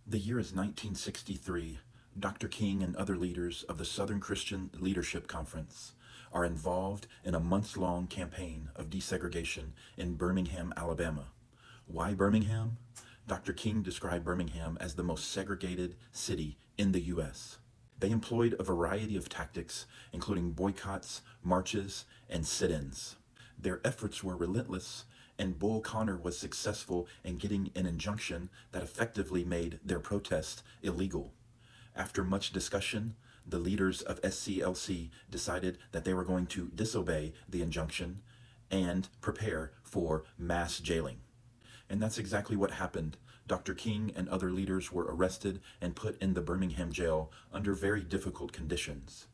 The year is 1963. Dr. King and other leaders of the Southern Christian Leadership Conference are involved in a months-long campaign of desegregation in Birmingham, Alabama. Why Birmingham? Dr. King described Birmingham as the most segregated city in the U.S. They employed a variety of tactics, including boycotts, marches, and sit-ins. Their efforts were relentless, and Bull Connor was successful in getting an injunction that effectively made their protest illegal. After much discussion, the leaders of SCLC decided that they were going to disobey the injunction and prepare for mass jailing. And that's exactly what happened. Dr. King and other leaders were arrested and put in the Birmingham jail under very difficult conditions.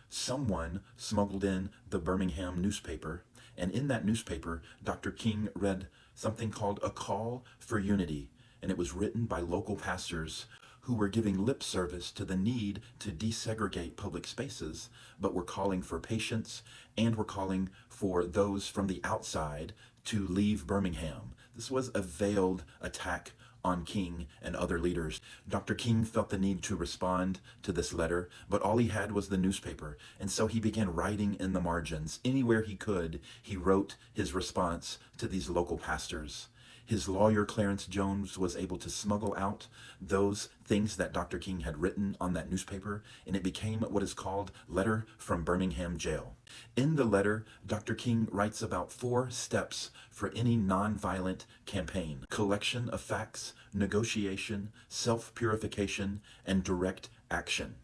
Someone smuggled in the Birmingham newspaper, and in that newspaper, Dr. King read something called A Call for Unity, and it was written by local pastors who were giving lip service to the need to desegregate public spaces, but were calling for patience and were calling for those from the outside to leave Birmingham. This was a veiled attack on King and other leaders. Dr. King felt the need to respond to this letter, but all he had was the newspaper, and so he began writing in the margins. Anywhere he could, he wrote his response to these local pastors. His lawyer, Clarence Jones, was able to smuggle out those things that Dr. King had written on that newspaper, and it became what is called Letter from Birmingham Jail. In the letter, Dr. King writes about 4 steps for any nonviolent campaign: collection of facts, negotiation, self-purification, and direct action.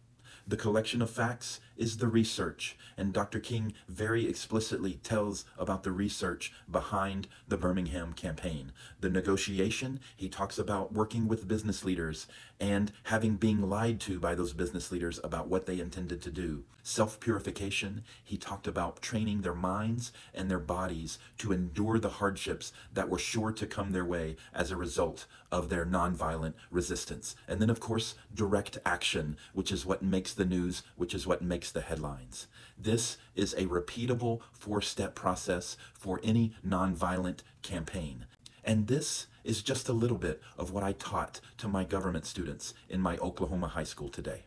The collection of facts is the research, and Dr. King very explicitly tells about the research behind the Birmingham campaign. The negotiation, he talks about working with business leaders and having been lied to by those business leaders about what they intended to do. Self-purification, he talked about training their minds and their bodies to endure the hardships that were sure to come their way as a result of their nonviolent resistance. And then, of course, direct action, which is what makes the news, which is what makes the headlines. This is a repeatable 4-step process for any nonviolent campaign. And this is just a little bit of what I taught to my government students in my Oklahoma high school today.